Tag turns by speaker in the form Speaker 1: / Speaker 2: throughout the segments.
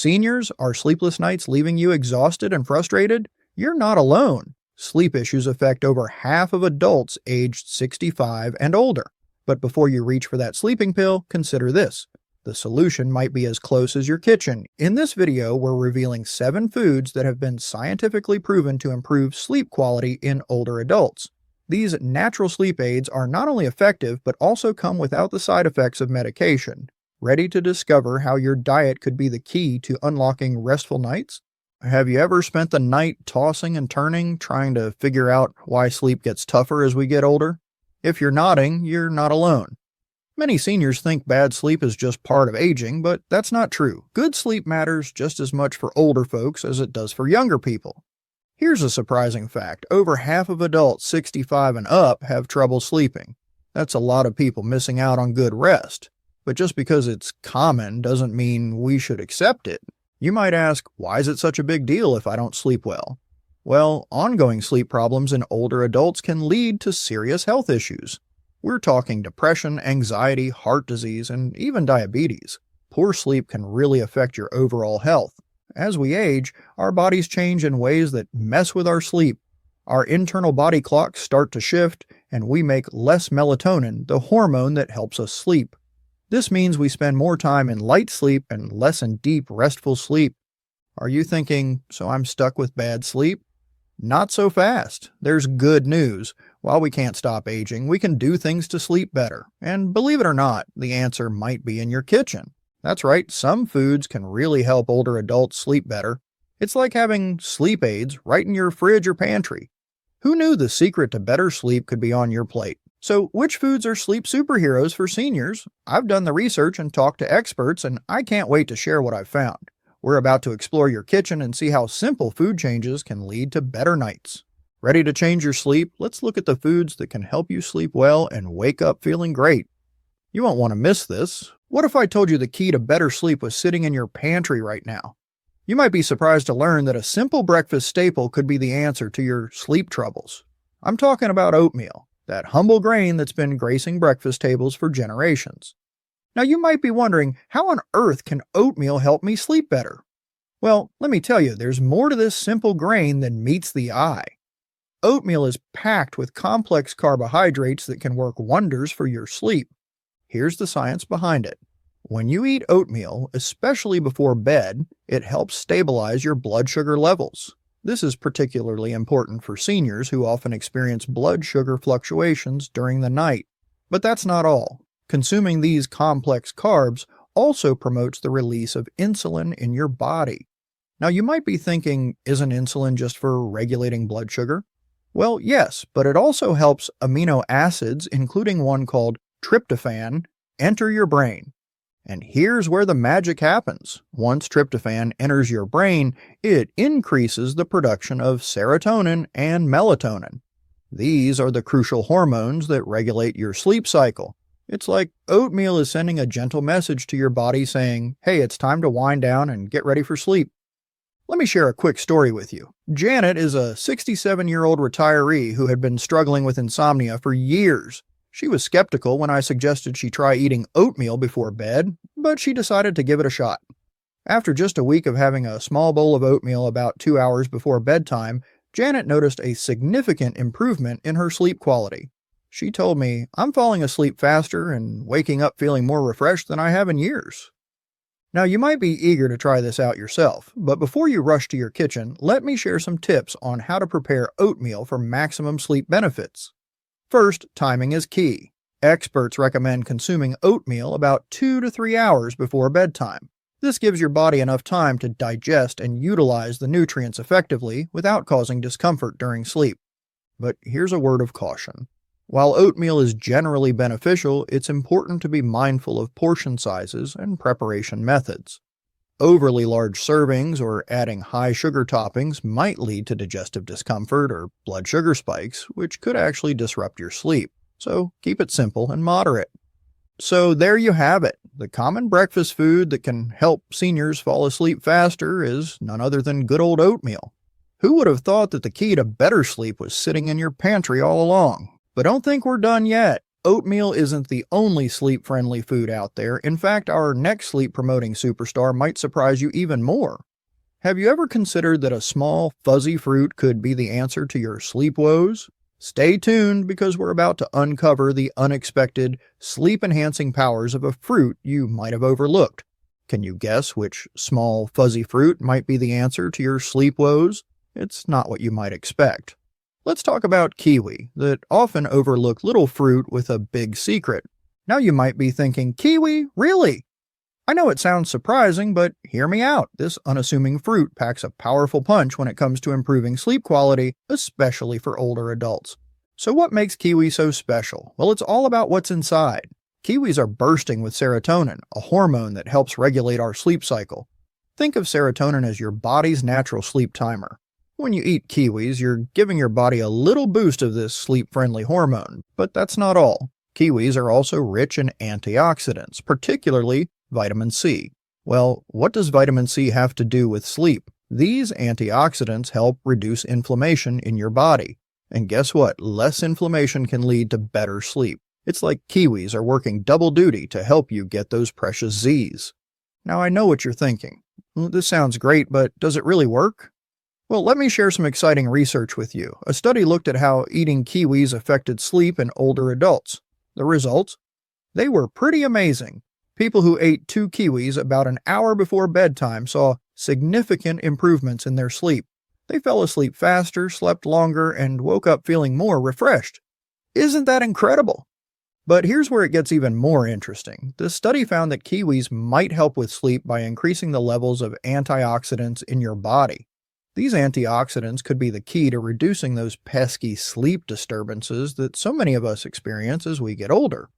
Speaker 1: Seniors, are sleepless nights leaving you exhausted and frustrated? You're not alone. Sleep issues affect over half of adults aged 65 and older. But before you reach for that sleeping pill, consider this. The solution might be as close as your kitchen. In this video, we're revealing 7 foods that have been scientifically proven to improve sleep quality in older adults. These natural sleep aids are not only effective, but also come without the side effects of medication. Ready to discover how your diet could be the key to unlocking restful nights? Have you ever spent the night tossing and turning, trying to figure out why sleep gets tougher as we get older? If you're nodding, you're not alone. Many seniors think bad sleep is just part of aging, but that's not true. Good sleep matters just as much for older folks as it does for younger people. Here's a surprising fact. Over half of adults 65 and up have trouble sleeping. That's a lot of people missing out on good rest. But just because it's common doesn't mean we should accept it. You might ask, why is it such a big deal if I don't sleep well? Well, ongoing sleep problems in older adults can lead to serious health issues. We're talking depression, anxiety, heart disease, and even diabetes. Poor sleep can really affect your overall health. As we age, our bodies change in ways that mess with our sleep. Our internal body clocks start to shift, and we make less melatonin, the hormone that helps us sleep. This means we spend more time in light sleep and less in deep, restful sleep. Are you thinking, so I'm stuck with bad sleep? Not so fast. There's good news. While we can't stop aging, we can do things to sleep better. And believe it or not, the answer might be in your kitchen. That's right, some foods can really help older adults sleep better. It's like having sleep aids right in your fridge or pantry. Who knew the secret to better sleep could be on your plate? So, which foods are sleep superheroes for seniors? I've done the research and talked to experts, and I can't wait to share what I've found. We're about to explore your kitchen and see how simple food changes can lead to better nights. Ready to change your sleep? Let's look at the foods that can help you sleep well and wake up feeling great. You won't want to miss this. What if I told you the key to better sleep was sitting in your pantry right now? You might be surprised to learn that a simple breakfast staple could be the answer to your sleep troubles. I'm talking about oatmeal. That humble grain that's been gracing breakfast tables for generations. Now you might be wondering, how on earth can oatmeal help me sleep better? Well, let me tell you, there's more to this simple grain than meets the eye. Oatmeal is packed with complex carbohydrates that can work wonders for your sleep. Here's the science behind it. When you eat oatmeal, especially before bed, it helps stabilize your blood sugar levels. This is particularly important for seniors who often experience blood sugar fluctuations during the night. But that's not all. Consuming these complex carbs also promotes the release of insulin in your body. Now you might be thinking, isn't insulin just for regulating blood sugar? Well, yes, but it also helps amino acids, including one called tryptophan, enter your brain. And here's where the magic happens. Once tryptophan enters your brain, it increases the production of serotonin and melatonin. These are the crucial hormones that regulate your sleep cycle. It's like oatmeal is sending a gentle message to your body saying, hey, it's time to wind down and get ready for sleep. Let me share a quick story with you. Janet is a 67-year-old retiree who had been struggling with insomnia for years. She was skeptical when I suggested she try eating oatmeal before bed, but she decided to give it a shot. After just a week of having a small bowl of oatmeal about 2 hours before bedtime, Janet noticed a significant improvement in her sleep quality. She told me, I'm falling asleep faster and waking up feeling more refreshed than I have in years. Now you might be eager to try this out yourself, but before you rush to your kitchen, let me share some tips on how to prepare oatmeal for maximum sleep benefits. First, timing is key. Experts recommend consuming oatmeal about 2 to 3 hours before bedtime. This gives your body enough time to digest and utilize the nutrients effectively without causing discomfort during sleep. But here's a word of caution. While oatmeal is generally beneficial, it's important to be mindful of portion sizes and preparation methods. Overly large servings or adding high sugar toppings might lead to digestive discomfort or blood sugar spikes, which could actually disrupt your sleep. So keep it simple and moderate. So there you have it. The common breakfast food that can help seniors fall asleep faster is none other than good old oatmeal. Who would have thought that the key to better sleep was sitting in your pantry all along? But don't think we're done yet. Oatmeal isn't the only sleep-friendly food out there. In fact, our next sleep-promoting superstar might surprise you even more. Have you ever considered that a small, fuzzy fruit could be the answer to your sleep woes? Stay tuned because we're about to uncover the unexpected, sleep-enhancing powers of a fruit you might have overlooked. Can you guess which small, fuzzy fruit might be the answer to your sleep woes? It's not what you might expect. Let's talk about kiwi, that often overlooked little fruit with a big secret. Now you might be thinking, kiwi? Really? I know it sounds surprising, but hear me out. This unassuming fruit packs a powerful punch when it comes to improving sleep quality, especially for older adults. So what makes kiwi so special? Well, it's all about what's inside. Kiwis are bursting with serotonin, a hormone that helps regulate our sleep cycle. Think of serotonin as your body's natural sleep timer. When you eat kiwis, you're giving your body a little boost of this sleep-friendly hormone, but that's not all. Kiwis are also rich in antioxidants, particularly vitamin C. Well, what does vitamin C have to do with sleep? These antioxidants help reduce inflammation in your body. And guess what? Less inflammation can lead to better sleep. It's like kiwis are working double duty to help you get those precious Z's. Now I know what you're thinking. This sounds great, but does it really work? Well, let me share some exciting research with you. A study looked at how eating kiwis affected sleep in older adults. The results? They were pretty amazing. People who ate 2 kiwis about an hour before bedtime saw significant improvements in their sleep. They fell asleep faster, slept longer, and woke up feeling more refreshed. Isn't that incredible? But here's where it gets even more interesting. The study found that kiwis might help with sleep by increasing the levels of antioxidants in your body. These antioxidants could be the key to reducing those pesky sleep disturbances that so many of us experience as we get older.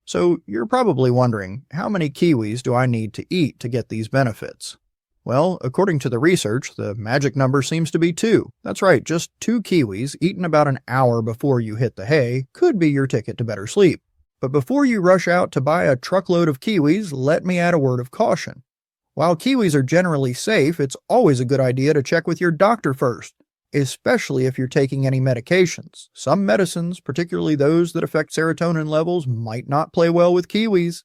Speaker 1: So you're probably wondering, how many kiwis do I need to eat to get these benefits? Well, according to the research, the magic number seems to be 2. That's right, just 2 kiwis eaten about an hour before you hit the hay could be your ticket to better sleep. But before you rush out to buy a truckload of kiwis, let me add a word of caution. While kiwis are generally safe, it's always a good idea to check with your doctor first, especially if you're taking any medications. Some medicines, particularly those that affect serotonin levels, might not play well with kiwis.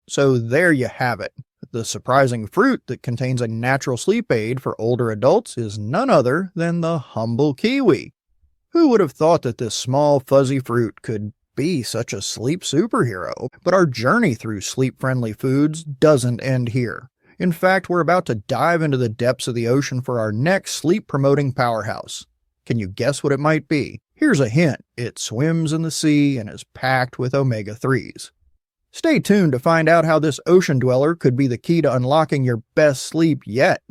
Speaker 1: So there you have it. The surprising fruit that contains a natural sleep aid for older adults is none other than the humble kiwi. Who would have thought that this small, fuzzy fruit could be such a sleep superhero? But our journey through sleep-friendly foods doesn't end here. In fact, we're about to dive into the depths of the ocean for our next sleep-promoting powerhouse. Can you guess what it might be? Here's a hint. It swims in the sea and is packed with omega-3s. Stay tuned to find out how this ocean dweller could be the key to unlocking your best sleep yet.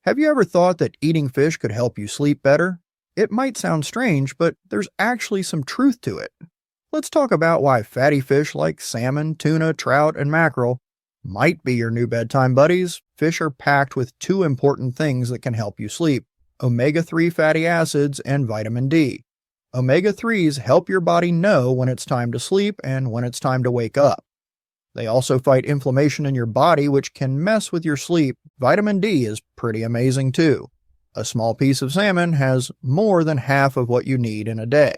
Speaker 1: Have you ever thought that eating fish could help you sleep better? It might sound strange, but there's actually some truth to it. Let's talk about why fatty fish like salmon, tuna, trout, and mackerel might be your new bedtime buddies. Fish are packed with 2 important things that can help you sleep: omega-3 fatty acids and vitamin D. Omega-3s help your body know when it's time to sleep and when it's time to wake up. They also fight inflammation in your body, which can mess with your sleep. Vitamin D is pretty amazing too. A small piece of salmon has more than half of what you need in a day.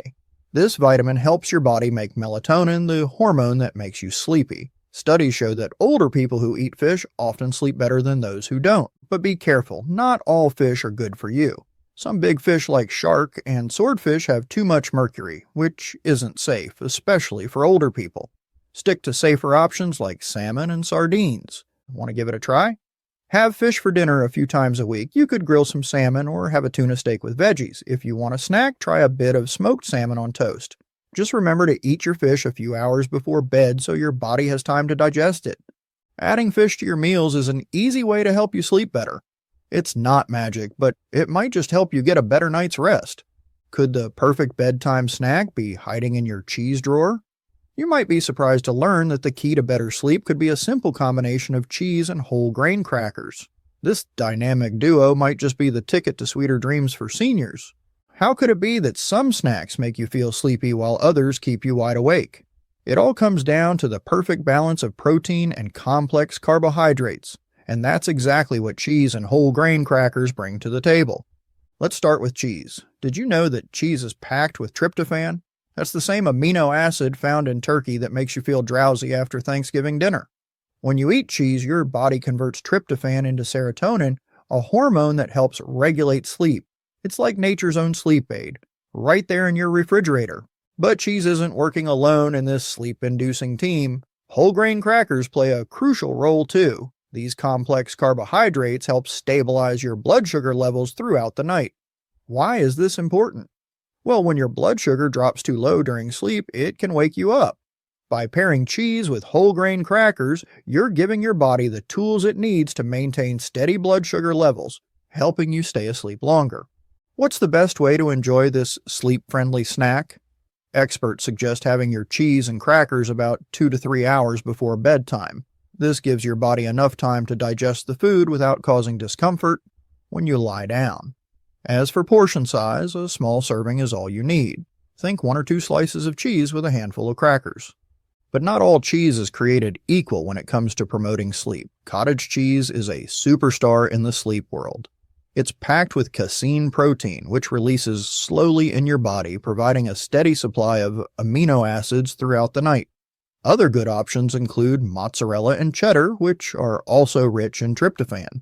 Speaker 1: This vitamin helps your body make melatonin, the hormone that makes you sleepy. Studies show that older people who eat fish often sleep better than those who don't. But be careful, not all fish are good for you. Some big fish like shark and swordfish have too much mercury, which isn't safe, especially for older people. Stick to safer options like salmon and sardines. Want to give it a try? Have fish for dinner a few times a week. You could grill some salmon or have a tuna steak with veggies. If you want a snack, try a bit of smoked salmon on toast. Just remember to eat your fish a few hours before bed so your body has time to digest it. Adding fish to your meals is an easy way to help you sleep better. It's not magic, but it might just help you get a better night's rest. Could the perfect bedtime snack be hiding in your cheese drawer? You might be surprised to learn that the key to better sleep could be a simple combination of cheese and whole grain crackers. This dynamic duo might just be the ticket to sweeter dreams for seniors. How could it be that some snacks make you feel sleepy while others keep you wide awake? It all comes down to the perfect balance of protein and complex carbohydrates, and that's exactly what cheese and whole grain crackers bring to the table. Let's start with cheese. Did you know that cheese is packed with tryptophan? That's the same amino acid found in turkey that makes you feel drowsy after Thanksgiving dinner. When you eat cheese, your body converts tryptophan into serotonin, a hormone that helps regulate sleep. It's like nature's own sleep aid, right there in your refrigerator. But cheese isn't working alone in this sleep-inducing team. Whole grain crackers play a crucial role too. These complex carbohydrates help stabilize your blood sugar levels throughout the night. Why is this important? Well, when your blood sugar drops too low during sleep, it can wake you up. By pairing cheese with whole grain crackers, you're giving your body the tools it needs to maintain steady blood sugar levels, helping you stay asleep longer. What's the best way to enjoy this sleep-friendly snack? Experts suggest having your cheese and crackers about 2 to 3 hours before bedtime. This gives your body enough time to digest the food without causing discomfort when you lie down. As for portion size, a small serving is all you need. Think 1 or 2 slices of cheese with a handful of crackers. But not all cheese is created equal when it comes to promoting sleep. Cottage cheese is a superstar in the sleep world. It's packed with casein protein, which releases slowly in your body, providing a steady supply of amino acids throughout the night. Other good options include mozzarella and cheddar, which are also rich in tryptophan.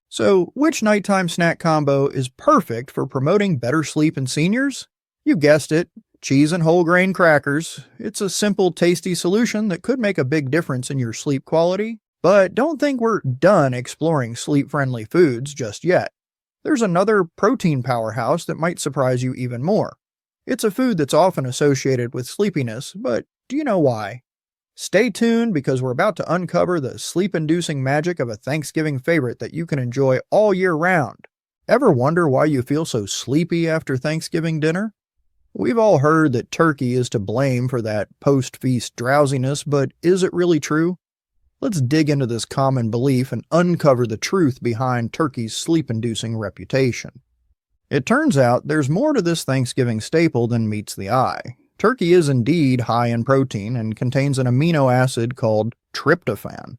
Speaker 1: So, which nighttime snack combo is perfect for promoting better sleep in seniors? You guessed it, cheese and whole grain crackers. It's a simple, tasty solution that could make a big difference in your sleep quality. But don't think we're done exploring sleep-friendly foods just yet. There's another protein powerhouse that might surprise you even more. It's a food that's often associated with sleepiness, but do you know why? Stay tuned because we're about to uncover the sleep-inducing magic of a Thanksgiving favorite that you can enjoy all year round. Ever wonder why you feel so sleepy after Thanksgiving dinner? We've all heard that turkey is to blame for that post-feast drowsiness, but is it really true? Let's dig into this common belief and uncover the truth behind turkey's sleep-inducing reputation. It turns out there's more to this Thanksgiving staple than meets the eye. Turkey is indeed high in protein and contains an amino acid called tryptophan.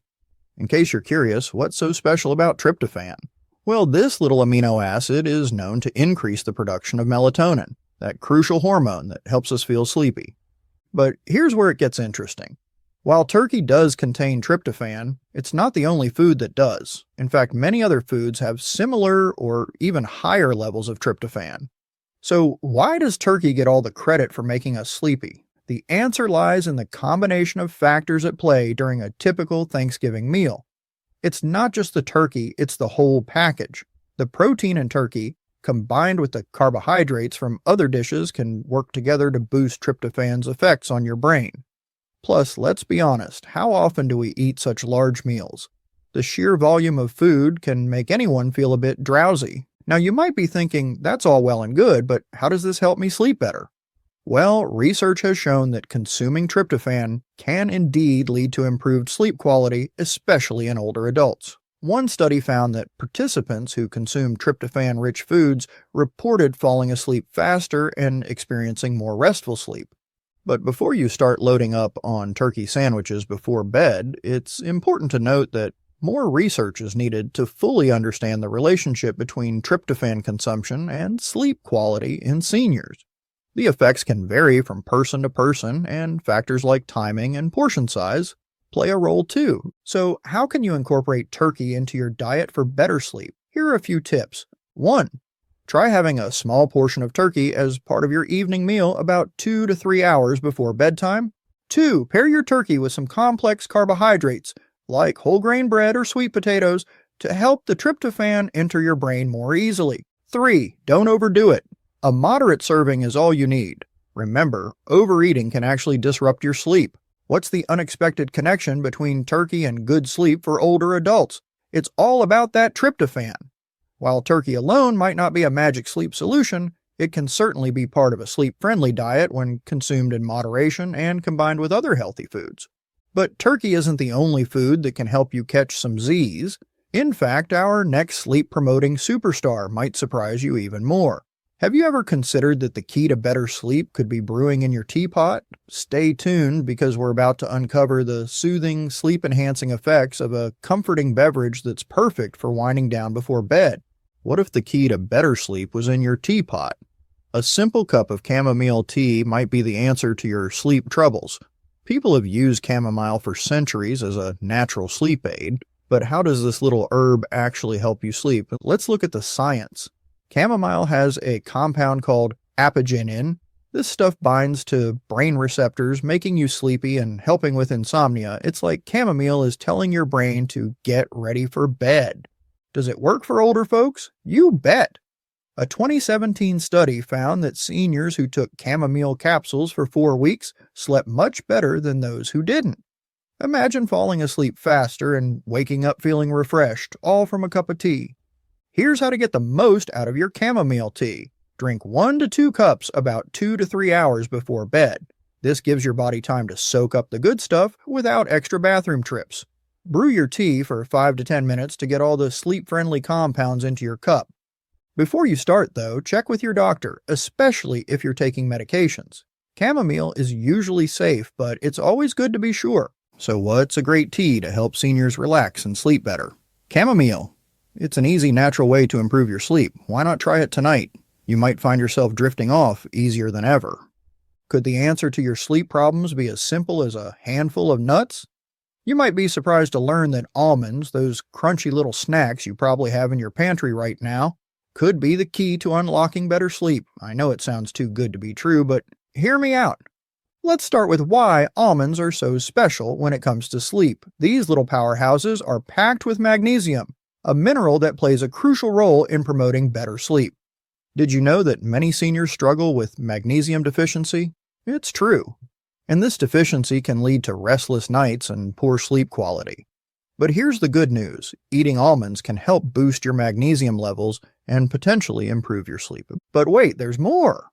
Speaker 1: In case you're curious, what's so special about tryptophan? Well, this little amino acid is known to increase the production of melatonin, that crucial hormone that helps us feel sleepy. But here's where it gets interesting. While turkey does contain tryptophan, it's not the only food that does. In fact, many other foods have similar or even higher levels of tryptophan. So why does turkey get all the credit for making us sleepy? The answer lies in the combination of factors at play during a typical Thanksgiving meal. It's not just the turkey, it's the whole package. The protein in turkey, combined with the carbohydrates from other dishes, can work together to boost tryptophan's effects on your brain. Plus, let's be honest, how often do we eat such large meals? The sheer volume of food can make anyone feel a bit drowsy. Now you might be thinking, that's all well and good, but how does this help me sleep better? Well, research has shown that consuming tryptophan can indeed lead to improved sleep quality, especially in older adults. One study found that participants who consumed tryptophan-rich foods reported falling asleep faster and experiencing more restful sleep. But before you start loading up on turkey sandwiches before bed, it's important to note that more research is needed to fully understand the relationship between tryptophan consumption and sleep quality in seniors. The effects can vary from person to person, and factors like timing and portion size play a role too. So how can you incorporate turkey into your diet for better sleep? Here are a few tips. 1. Try having a small portion of turkey as part of your evening meal about 2 to 3 hours before bedtime. 2. Pair your turkey with some complex carbohydrates, like whole grain bread or sweet potatoes, to help the tryptophan enter your brain more easily. 3. Don't overdo it. A moderate serving is all you need. Remember, overeating can actually disrupt your sleep. What's the unexpected connection between turkey and good sleep for older adults? It's all about that tryptophan. While turkey alone might not be a magic sleep solution, it can certainly be part of a sleep-friendly diet when consumed in moderation and combined with other healthy foods. But turkey isn't the only food that can help you catch some Z's. In fact, our next sleep-promoting superstar might surprise you even more. Have you ever considered that the key to better sleep could be brewing in your teapot? Stay tuned because we're about to uncover the soothing, sleep-enhancing effects of a comforting beverage that's perfect for winding down before bed. What if the key to better sleep was in your teapot? A simple cup of chamomile tea might be the answer to your sleep troubles. People have used chamomile for centuries as a natural sleep aid, but how does this little herb actually help you sleep? Let's look at the science. Chamomile has a compound called apigenin. This stuff binds to brain receptors, making you sleepy and helping with insomnia. It's like chamomile is telling your brain to get ready for bed. Does it work for older folks? You bet! A 2017 study found that seniors who took chamomile capsules for 4 weeks slept much better than those who didn't. Imagine falling asleep faster and waking up feeling refreshed, all from a cup of tea. Here's how to get the most out of your chamomile tea. Drink 1 to 2 cups about 2 to 3 hours before bed. This gives your body time to soak up the good stuff without extra bathroom trips. Brew your tea for 5 to 10 minutes to get all the sleep-friendly compounds into your cup. Before you start, though, check with your doctor, especially if you're taking medications. Chamomile is usually safe, but it's always good to be sure. So what's a great tea to help seniors relax and sleep better? Chamomile. It's an easy, natural way to improve your sleep. Why not try it tonight? You might find yourself drifting off easier than ever. Could the answer to your sleep problems be as simple as a handful of nuts? You might be surprised to learn that almonds, those crunchy little snacks you probably have in your pantry right now, could be the key to unlocking better sleep. I know it sounds too good to be true, but hear me out. Let's start with why almonds are so special when it comes to sleep. These little powerhouses are packed with magnesium, a mineral that plays a crucial role in promoting better sleep. Did you know that many seniors struggle with magnesium deficiency? It's true. And this deficiency can lead to restless nights and poor sleep quality. But here's the good news. Eating almonds can help boost your magnesium levels and potentially improve your sleep. But wait, there's more.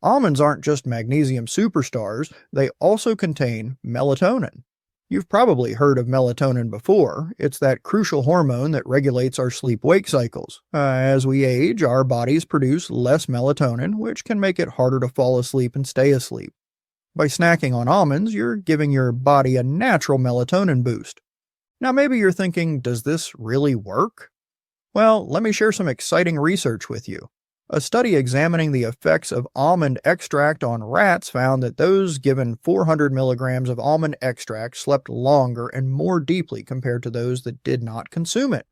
Speaker 1: Almonds aren't just magnesium superstars, they also contain melatonin. You've probably heard of melatonin before. It's that crucial hormone that regulates our sleep-wake cycles. As we age, our bodies produce less melatonin, which can make it harder to fall asleep and stay asleep. By snacking on almonds, you're giving your body a natural melatonin boost. Now maybe you're thinking, does this really work? Well, let me share some exciting research with you. A study examining the effects of almond extract on rats found that those given 400 milligrams of almond extract slept longer and more deeply compared to those that did not consume it.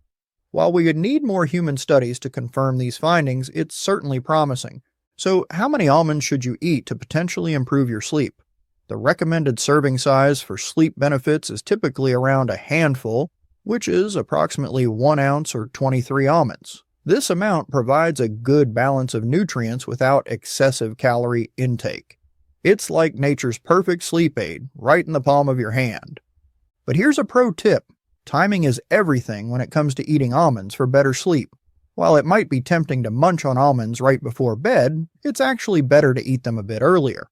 Speaker 1: While we would need more human studies to confirm these findings, it's certainly promising. So, how many almonds should you eat to potentially improve your sleep? The recommended serving size for sleep benefits is typically around a handful, which is approximately 1 ounce or 23 almonds. This amount provides a good balance of nutrients without excessive calorie intake. It's like nature's perfect sleep aid, right in the palm of your hand. But here's a pro tip. Timing is everything when it comes to eating almonds for better sleep. While it might be tempting to munch on almonds right before bed, it's actually better to eat them a bit earlier.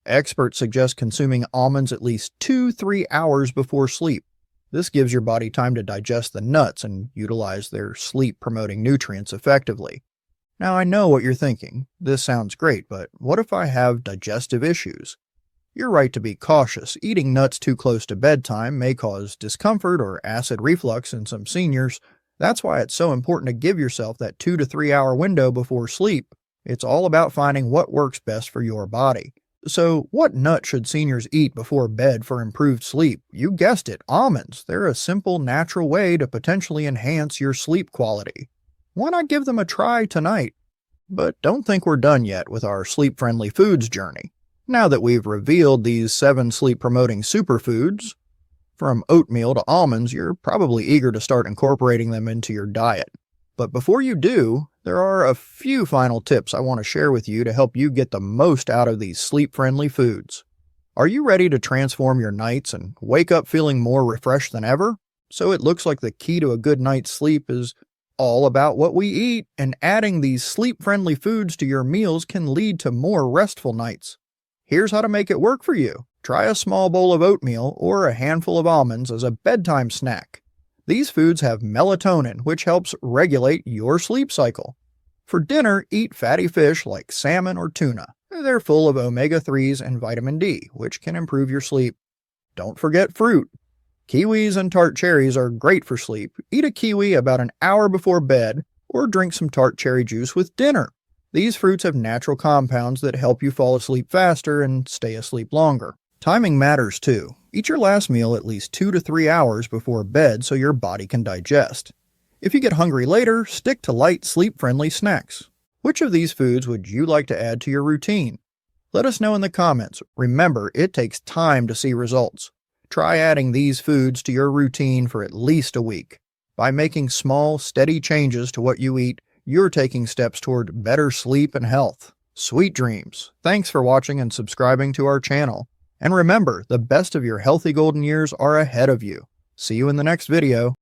Speaker 1: Experts suggest consuming almonds at least 2-3 hours before sleep. This gives your body time to digest the nuts and utilize their sleep-promoting nutrients effectively. Now I know what you're thinking. This sounds great, but what if I have digestive issues? You're right to be cautious. Eating nuts too close to bedtime may cause discomfort or acid reflux in some seniors. That's why it's so important to give yourself that 2 to 3 hour window before sleep. It's all about finding what works best for your body. So, what nut should seniors eat before bed for improved sleep? You guessed it, almonds. They're a simple, natural way to potentially enhance your sleep quality. Why not give them a try tonight? But don't think we're done yet with our sleep-friendly foods journey. Now that we've revealed these 7 sleep-promoting superfoods, from oatmeal to almonds, you're probably eager to start incorporating them into your diet. But before you do, there are a few final tips I want to share with you to help you get the most out of these sleep-friendly foods. Are you ready to transform your nights and wake up feeling more refreshed than ever? So it looks like the key to a good night's sleep is all about what we eat, and adding these sleep-friendly foods to your meals can lead to more restful nights. Here's how to make it work for you. Try a small bowl of oatmeal or a handful of almonds as a bedtime snack. These foods have melatonin, which helps regulate your sleep cycle. For dinner, eat fatty fish like salmon or tuna. They're full of omega-3s and vitamin D, which can improve your sleep. Don't forget fruit. Kiwis and tart cherries are great for sleep. Eat a kiwi about an hour before bed, or drink some tart cherry juice with dinner. These fruits have natural compounds that help you fall asleep faster and stay asleep longer. Timing matters too. Eat your last meal at least 2 to 3 hours before bed so your body can digest. If you get hungry later, stick to light, sleep-friendly snacks. Which of these foods would you like to add to your routine? Let us know in the comments. Remember, it takes time to see results. Try adding these foods to your routine for at least a week. By making small, steady changes to what you eat, you're taking steps toward better sleep and health. Sweet dreams. Thanks for watching and subscribing to our channel. And remember, the best of your healthy golden years are ahead of you. See you in the next video.